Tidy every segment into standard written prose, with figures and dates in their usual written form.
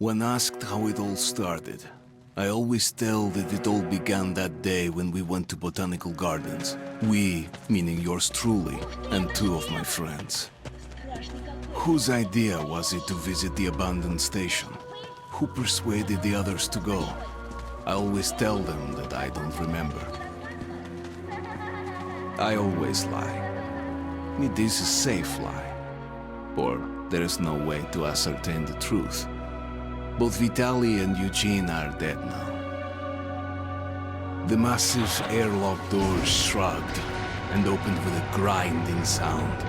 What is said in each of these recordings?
When asked how it all started, I always tell that it all began that day when we went to Botanical Gardens. We, meaning yours truly, and two of my friends. Whose idea was it to visit the abandoned station? Who persuaded the others to go? I always tell them that I don't remember. I always lie. It is a safe lie, or there is no way to ascertain the truth. Both Vitaly and Eugene are dead now. The massive airlock doors shrugged and opened with a grinding sound,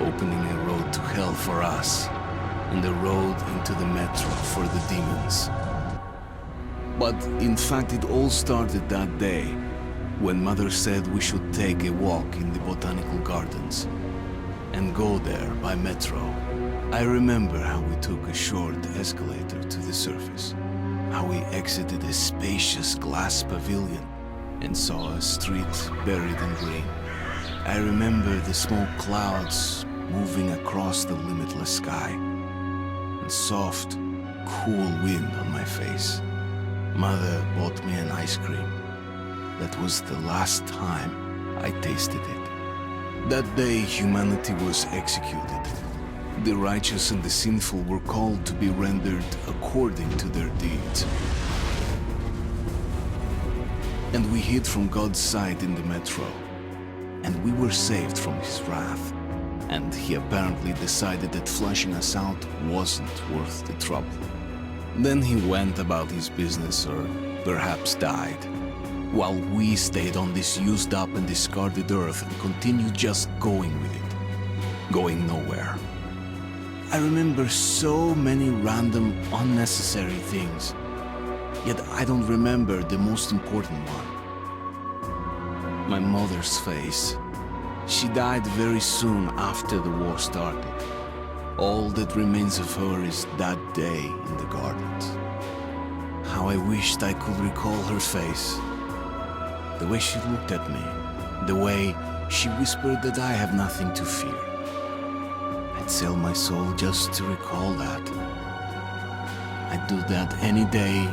opening a road to hell for us and a road into the metro for the demons. But in fact, it all started that day when Mother said we should take a walk in the Botanical Gardens and go there by metro. I remember how we took a short escalator to the surface, how we exited a spacious glass pavilion and saw a street buried in green. I remember the smoke clouds moving across the limitless sky and soft, cool wind on my face. Mother bought me an ice cream. That was the last time I tasted it. That day, humanity was executed. The righteous and the sinful were called to be rendered according to their deeds. And we hid from God's sight in the metro. And we were saved from his wrath. And he apparently decided that flushing us out wasn't worth the trouble. Then he went about his business, or perhaps died, while we stayed on this used up and discarded earth and continued just going with it, going nowhere. I remember so many random, unnecessary things, yet I don't remember the most important one. My mother's face. She died very soon after the war started. All that remains of her is that day in the gardens. How I wished I could recall her face. The way she looked at me. The way she whispered that I have nothing to fear. I'd sell my soul just to recall that. I'd do that any day,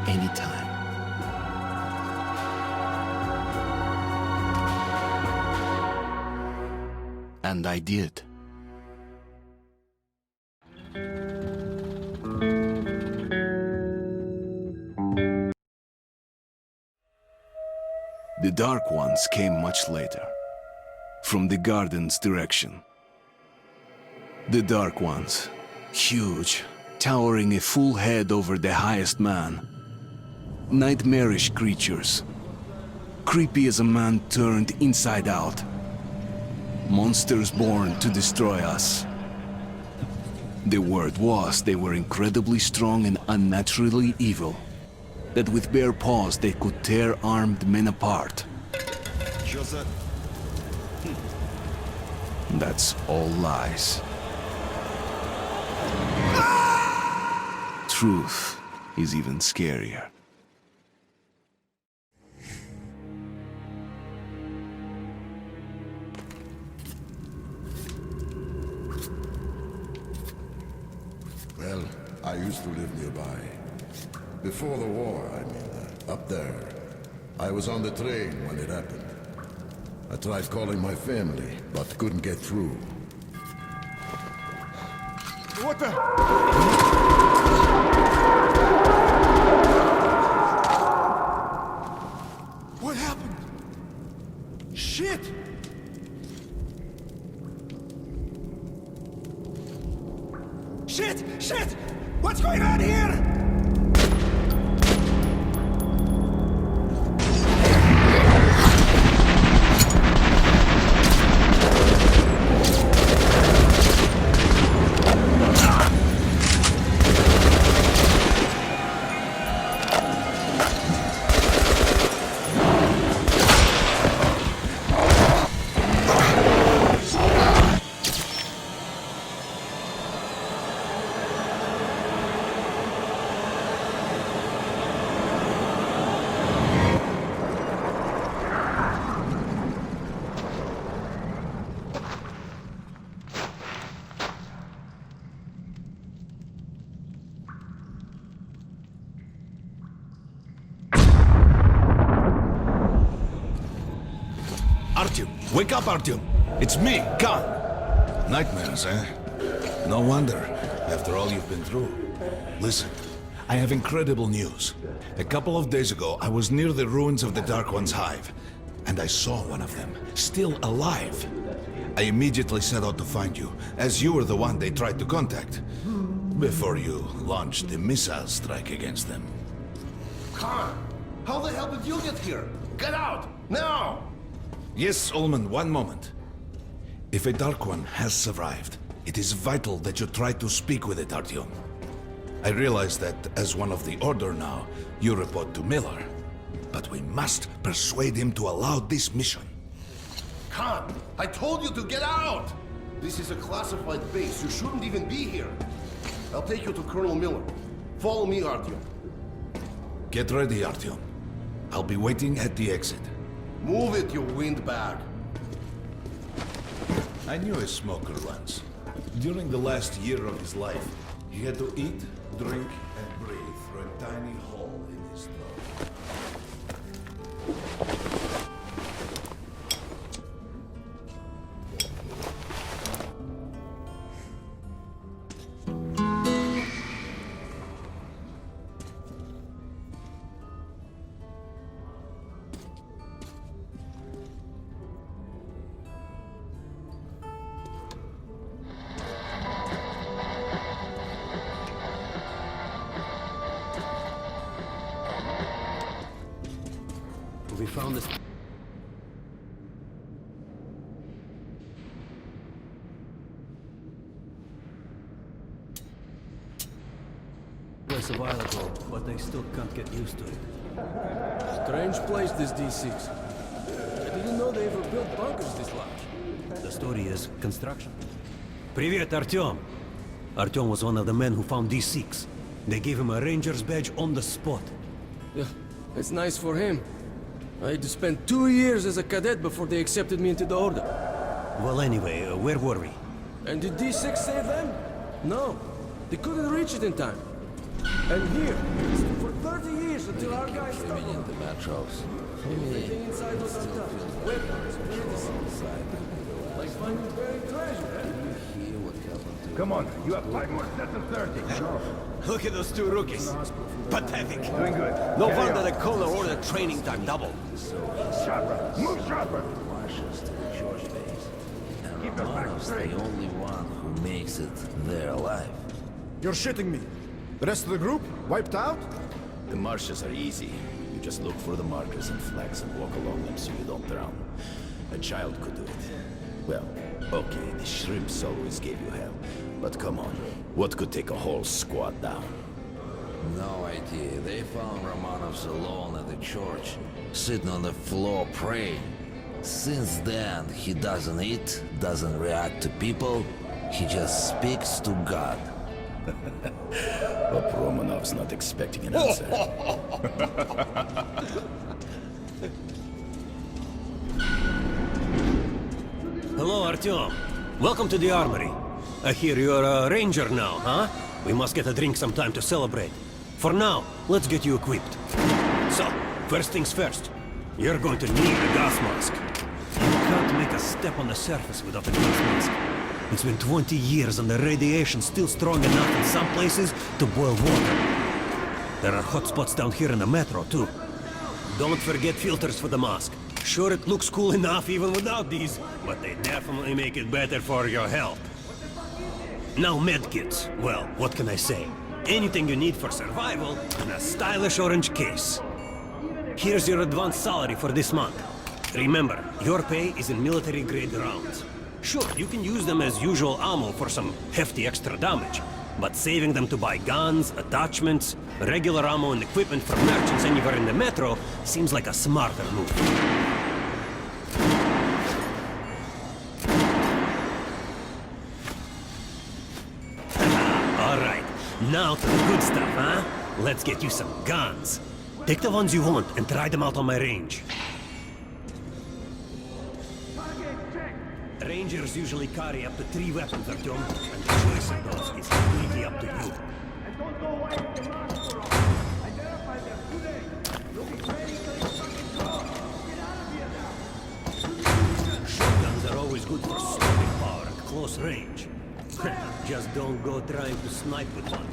any time. And I did. The Dark Ones came much later, from the garden's direction. The Dark Ones, huge, towering a full head over the highest man. Nightmarish creatures, creepy as a man turned inside out. Monsters born to destroy us. The word was they were incredibly strong and unnaturally evil. That with bare paws they could tear armed men apart. That's all lies. Truth is even scarier. Well, I used to live nearby. Before the war, I mean, up there. I was on the train when it happened. I tried calling my family, but couldn't get through. What the? What happened? Shit! Shit! Shit! What's going on here? Wake up, Artyom! It's me, Khan! Nightmares, eh? No wonder, after all you've been through. Listen, I have incredible news. A couple of days ago, I was near the ruins of the Dark One's hive, and I saw one of them, still alive. I immediately set out to find you, as you were the one they tried to contact, before you launched the missile strike against them. Khan, how the hell did you get here? Get out, now! Yes, Ullman, one moment. If a Dark One has survived, it is vital that you try to speak with it, Artyom. I realize that, as one of the Order now, you report to Miller. But we must persuade him to allow this mission. Khan, I told you to get out! This is a classified base. You shouldn't even be here. I'll take you to Colonel Miller. Follow me, Artyom. Get ready, Artyom. I'll be waiting at the exit. Move it, you windbag. I knew a smoker once. During the last year of his life, he had to eat, drink, and breathe through a tiny hole in his throat. We found this. Place a while ago, but they still can't get used to it. Strange place, this D6. I didn't know they ever built bunkers this large. The story is construction. Привет, Artyom! Artyom was one of the men who found D6. They gave him a ranger's badge on the spot. Yeah, it's nice for him. I had to spend 2 years as a cadet before they accepted me into the Order. Well, anyway, where were we? And did D6 save them? No. They couldn't reach it in time. And here, for 30 years until our guys stopped them. Everything inside was untouched. Weapons, medicines. Like finding buried treasure, eh? Come on, you have 5 more sets of 30. Look at those two rookies. Pathetic. Doing good. No Carry wonder on. the Color Order training time doubled. Sharper. Move sharper. Keep your back straight. The only one who makes it there alive. You're shitting me. The rest of the group wiped out? The marshes are easy. You just look for the markers and flags and walk along them so you don't drown. A child could do it. Well, okay, the shrimps always gave you hell. But come on, what could take a whole squad down? No idea. They found Romanovs alone at the church, sitting on the floor praying. Since then, he doesn't eat, doesn't react to people, he just speaks to God. But Romanov's not expecting an answer. Hello, Artyom. Welcome to the armory. I hear you're a ranger now, huh? We must get a drink sometime to celebrate. For now, let's get you equipped. So, first things first. You're going to need a gas mask. You can't make a step on the surface without a gas mask. It's been 20 years and the radiation's still strong enough in some places to boil water. There are hot spots down here in the metro, too. Don't forget filters for the mask. Sure, it looks cool enough even without these, but they definitely make it better for your health. Now medkits. Well, what can I say? Anything you need for survival in a stylish orange case. Here's your advance salary for this month. Remember, your pay is in military-grade rounds. Sure, you can use them as usual ammo for some hefty extra damage, but saving them to buy guns, attachments, regular ammo and equipment from merchants anywhere in the metro seems like a smarter move. All right, now to the good stuff, huh? Let's get you some guns. Take the ones you want and try them out on my range. Rangers usually carry up to 3 weapons, Artyom, and the choice of those is completely up to you. close range. Just don't go trying to snipe with one.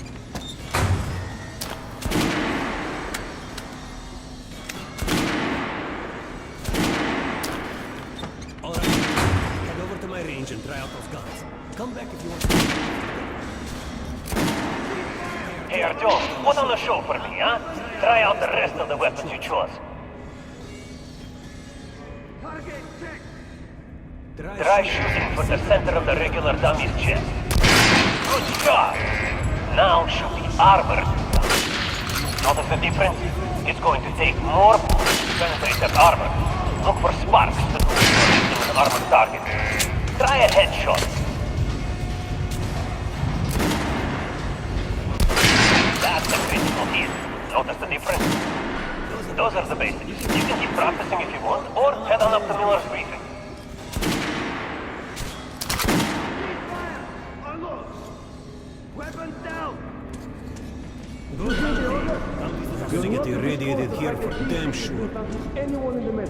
Alright, head over to my range and try out those guns. Come back if you want. Hey Artyom, put on a show for me, huh? Try out the rest of the weapons you chose. Try shooting for the center of the regular dummy's chest. Good job! Now shoot the armored dummy. Notice the difference? It's going to take more bullets to penetrate that armor. Look for sparks to do with an armored target. Try a headshot. That's the critical hit. Notice the difference? Those are the basics. You can keep practicing if you want, or head on up to Miller's briefing. Gonna get irradiated here for damn sure.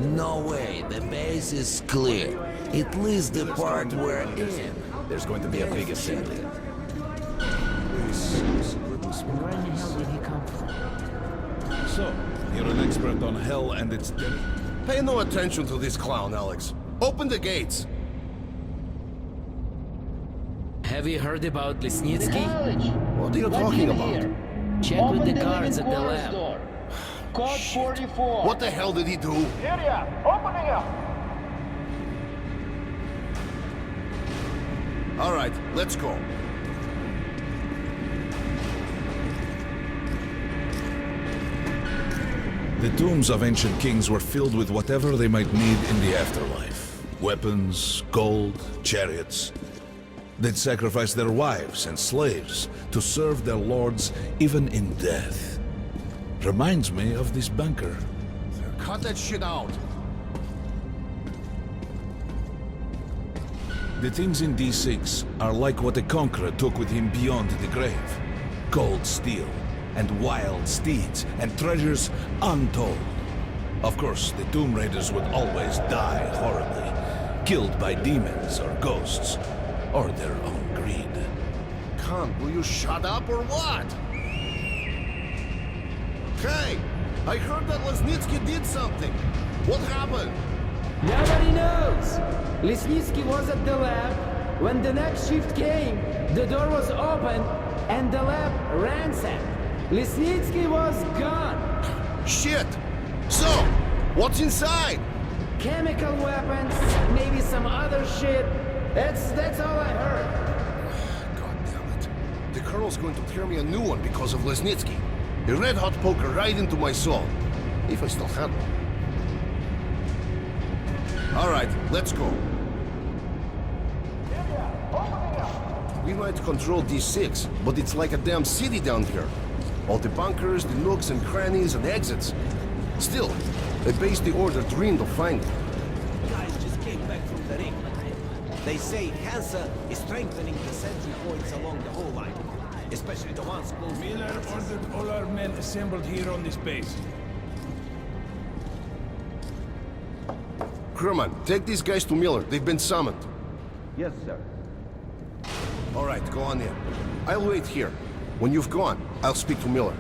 No way, the base is clear. At least the part we're in. There's going to be a big assembly. Where in the hell did he come from? So, you're an expert on hell and its devil. Pay no attention to this clown, Alex. Open the gates. Have you heard about Lesnitsky? What are you talking about? Check with the guards at the lab. Code 44. What the hell did he do? Area, opening up. All right, let's go. The tombs of ancient kings were filled with whatever they might need in the afterlife. Weapons, gold, chariots. They'd sacrifice their wives and slaves to serve their lords even in death. Reminds me of this bunker. Cut that shit out. The things in D6 are like what the Conqueror took with him beyond the grave. Gold steel, and wild steeds, and treasures untold. Of course, the Tomb Raiders would always die horribly, killed by demons or ghosts, or their own greed. Khan, will you shut up or what? Hey, I heard that Lesnitsky did something. What happened? Nobody knows. Lesnitsky was at the lab. When the next shift came, the door was open and the lab ransacked. Lesnitsky was gone. Shit! So, what's inside? Chemical weapons, maybe some other shit. That's all I heard. God damn it. The Colonel's going to tear me a new one because of Lesnitsky. A red-hot poker right into my soul. If I still had one. All right, let's go. We might control D6, but it's like a damn city down here. All the bunkers, the nooks and crannies and exits. Still, a base the Order dreamed of finding. Guys just came back from the ring. They say Hansa is strengthening the sentry points along the whole line, especially the ones close. Miller ordered all our men assembled here on this base. Crewman, take these guys to Miller. They've been summoned. Yes, sir. All right, go on in. I'll wait here. When you've gone, I'll speak to Miller.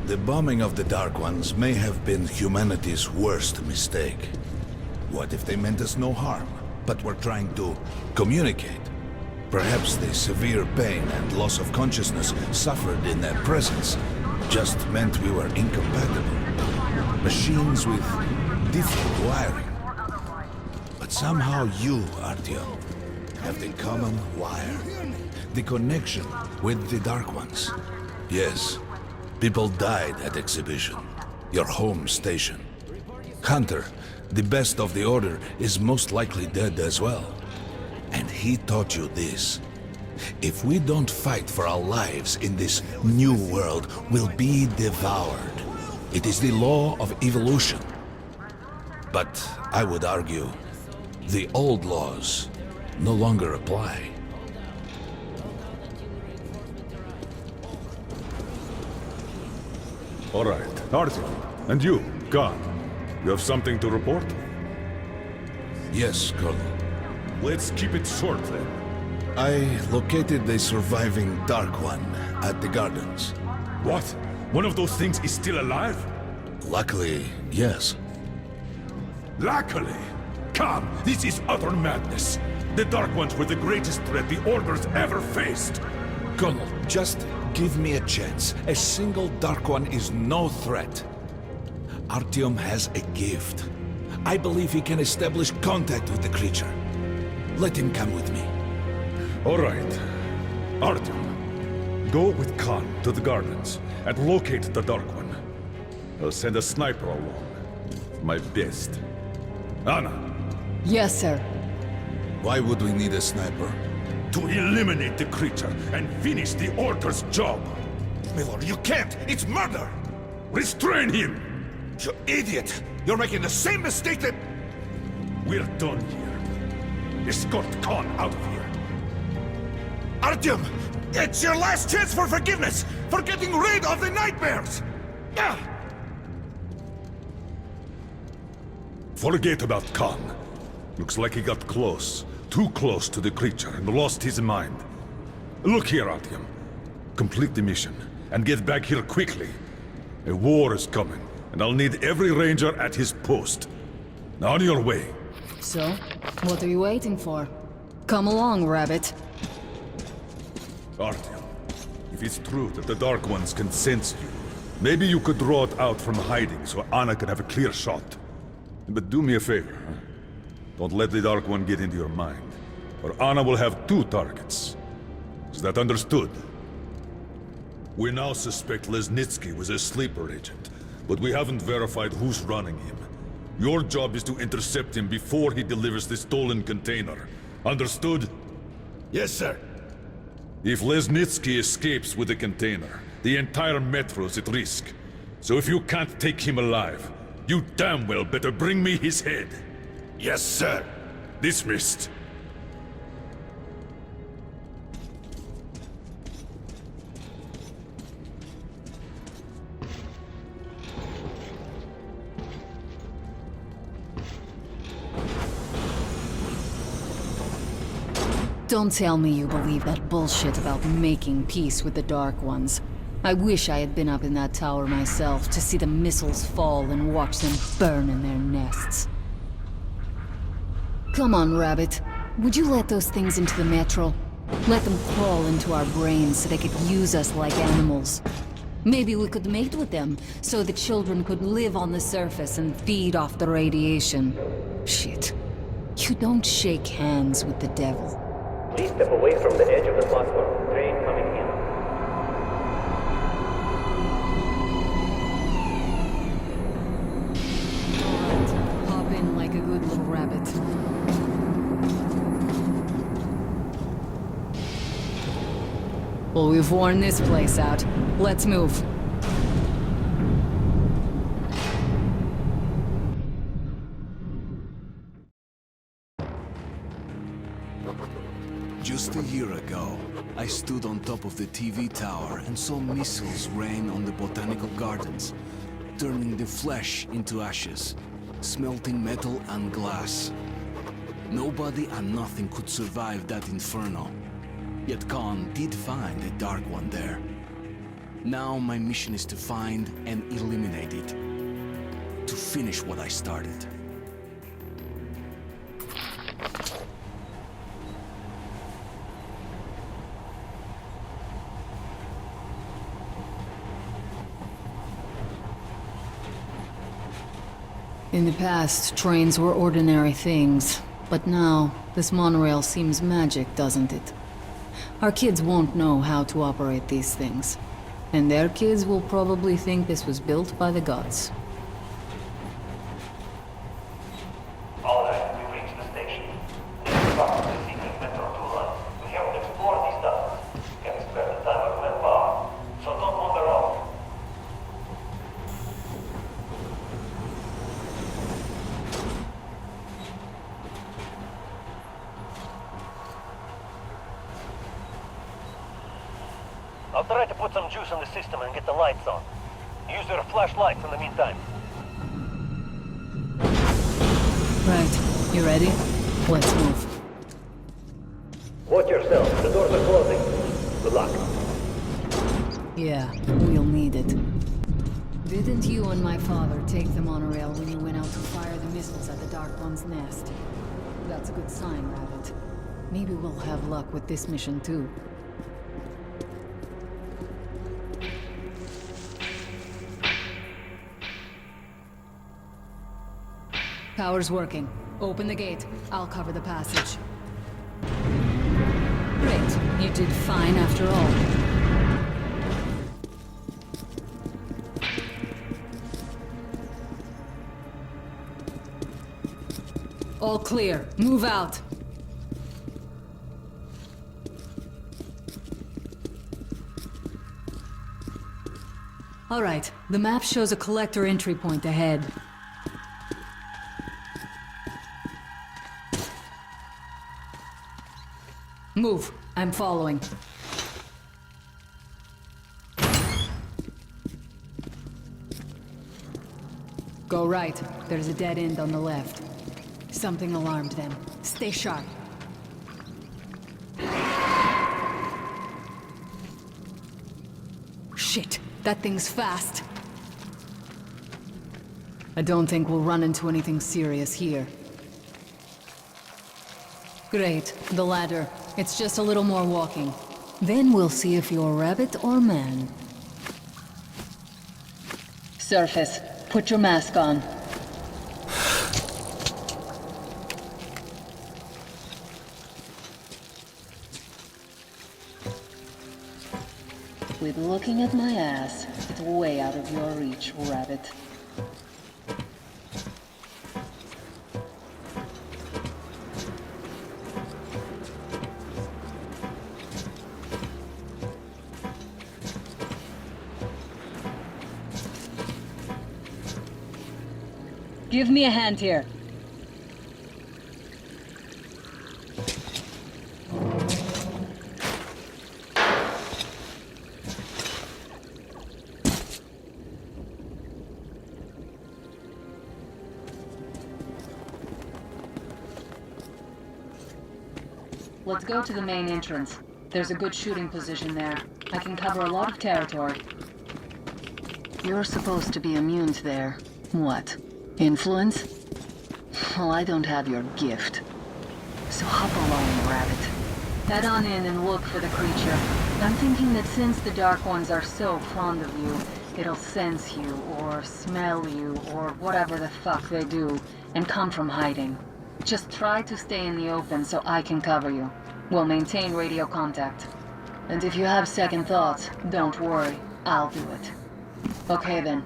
The bombing of the Dark Ones may have been humanity's worst mistake. What if they meant us no harm, but were trying to communicate? Perhaps the severe pain and loss of consciousness suffered in their presence just meant we were incompatible. Machines with different wiring. But somehow you, Artyom, have the common wire. The connection with the Dark Ones. Yes, people died at Exhibition, your home station. Hunter, the best of the Order, is most likely dead as well. And he taught you this. If we don't fight for our lives in this new world, we'll be devoured. It is the law of evolution. But I would argue, the old laws no longer apply. All right, Artyom, and you, Khan, you have something to report? Yes, Colonel. Let's keep it short then. I located the surviving Dark One at the gardens. What? One of those things is still alive? Luckily, yes. Luckily! Come, this is utter madness. The Dark Ones were the greatest threat the Order's ever faced. Colonel, just give me a chance. A single Dark One is no threat. Artyom has a gift. I believe he can establish contact with the creature. Let him come with me. All right. Artyom, go with Khan to the gardens and locate the Dark One. I'll send a sniper along. My best. Anna, Yes, sir. Why would we need a sniper? to eliminate the creature and finish the Order's job. Milord, you can't! It's murder! Restrain him! You idiot! You're making the same mistake that... We're done here. Escort Khan out of here. Artyom! It's your last chance for forgiveness! For getting rid of the nightmares! Ah! Forget about Khan. Looks like he got close. Too close to the creature and lost his mind. Look here, Artyom. Complete the mission and get back here quickly. A war is coming, and I'll need every ranger at his post. Now on your way. So, what are you waiting for? Come along, Rabbit. Artyom, if it's true that the Dark Ones can sense you, maybe you could draw it out from hiding so Anna can have a clear shot. But do me a favor, huh? Don't let the Dark One get into your mind, or Anna will have 2 targets. Is that understood? We now suspect Lesnitsky was a sleeper agent, but we haven't verified who's running him. Your job is to intercept him before he delivers the stolen container. Understood? Yes, sir. If Lesnitsky escapes with the container, the entire metro's at risk. So if you can't take him alive, you damn well better bring me his head. Yes, sir. Dismissed. Don't tell me you believe that bullshit about making peace with the Dark Ones. I wish I had been up in that tower myself to see the missiles fall and watch them burn in their nests. Come on, Rabbit. Would you let those things into the metro? Let them crawl into our brains so they could use us like animals. Maybe we could mate with them, so the children could live on the surface and feed off the radiation. Shit. You don't shake hands with the devil. Please step away from the edge of the platform. Train coming in. Alright, hop in like a good little rabbit. Well, we've worn this place out. Let's move. Just a year ago, I stood on top of the TV tower and saw missiles rain on the botanical gardens, turning the flesh into ashes, smelting metal and glass. Nobody and nothing could survive that inferno. Yet Khan did find a Dark One there. Now my mission is to find and eliminate it. To finish what I started. In the past, trains were ordinary things. But now, this monorail seems magic, doesn't it? Our kids won't know how to operate these things. And their kids will probably think this was built by the gods. Alright, we've reached the station. This is part of the secret Metro 2 line. We haven't explored these tunnels. Can spare the time or manpower. So don't wander off. I'll try to put some juice in the system and get the lights on. Use your flashlights in the meantime. Right. You ready? Let's move. Watch yourself. The doors are closing. Good luck. Yeah, we'll need it. Didn't you and my father take the monorail when you went out to fire the missiles at the Dark One's nest? That's a good sign, Rabbit. Maybe we'll have luck with this mission too. Power's working. Open the gate. I'll cover the passage. Great. You did fine after all. All clear. Move out. All right. The map shows a collector entry point ahead. Move. I'm following. Go right. There's a dead end on the left. Something alarmed them. Stay sharp. Shit. That thing's fast. I don't think we'll run into anything serious here. Great. The ladder. It's just a little more walking. Then we'll see if you're rabbit or man. Surface. Put your mask on. Quit looking at my ass. It's way out of your reach, rabbit. Give me a hand here. Let's go to the main entrance. There's a good shooting position there. I can cover a lot of territory. You're supposed to be immune to their... what? Influence? Well, I don't have your gift. So hop along, rabbit. Head on in and look for the creature. I'm thinking that since the Dark Ones are so fond of you, it'll sense you, or smell you, or whatever the fuck they do, and come from hiding. Just try to stay in the open so I can cover you. We'll maintain radio contact. And if you have second thoughts, don't worry. I'll do it. Okay then.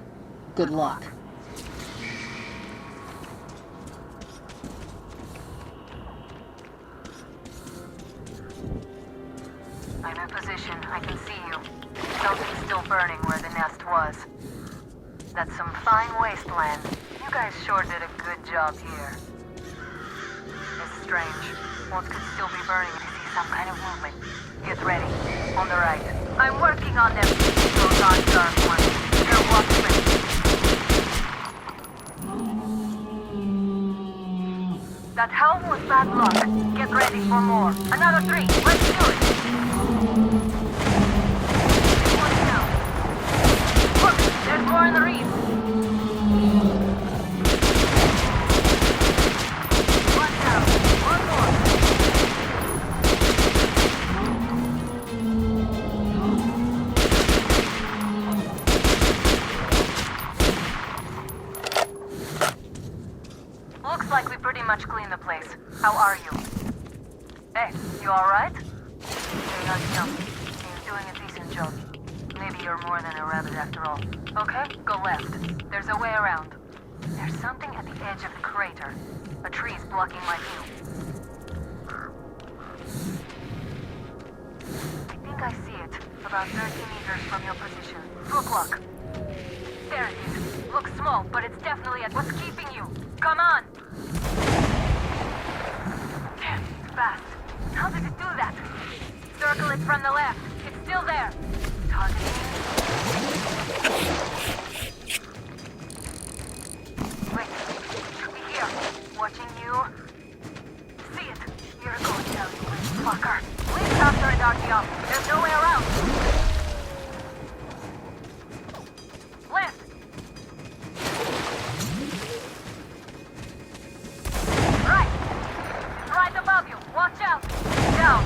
Good luck. I'm in position. I can see you. Something's still burning where the nest was. That's some fine wasteland. You guys sure did a good job here. It's strange. Walls could still be burning and I see some kind of movement. Get ready. On the right. I'm working on them. Those aren't Dark Ones. They're watchmen. That helm was bad luck. Get ready for more. Another 3. Let's do it. One down. Look, there's more in the reef. One down. One more. Looks like we pretty much cleaned the place. How are you? Hey, you alright? Hey, young. You're doing a decent job. Maybe you're more than a rabbit after all. Okay, go left. There's a way around. There's something at the edge of the crater. A tree's blocking my view. I think I see it. About 30 meters from your position. 2 o'clock. There it is. Looks small, but it's definitely at what's keeping you. Come on! Damn, it's fast. How did it do that? Circle it from the left. It's still there. Targeting. Wait, should be here. Watching tell you, fucker. Leave after it, Artyom. There's no way around. Left. Right. Right above you. Watch out. Down.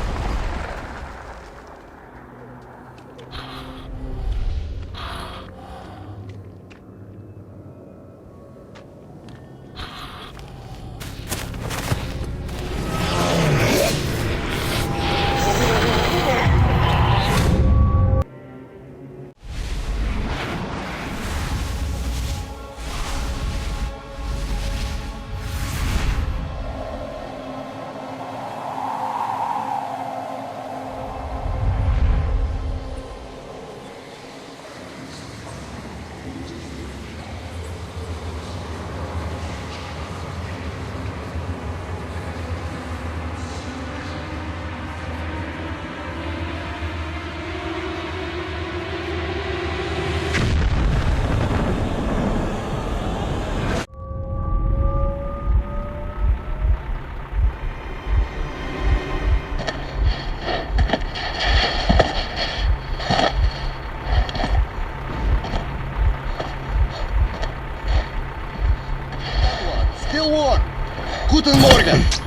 Still warm. Guten Morgen.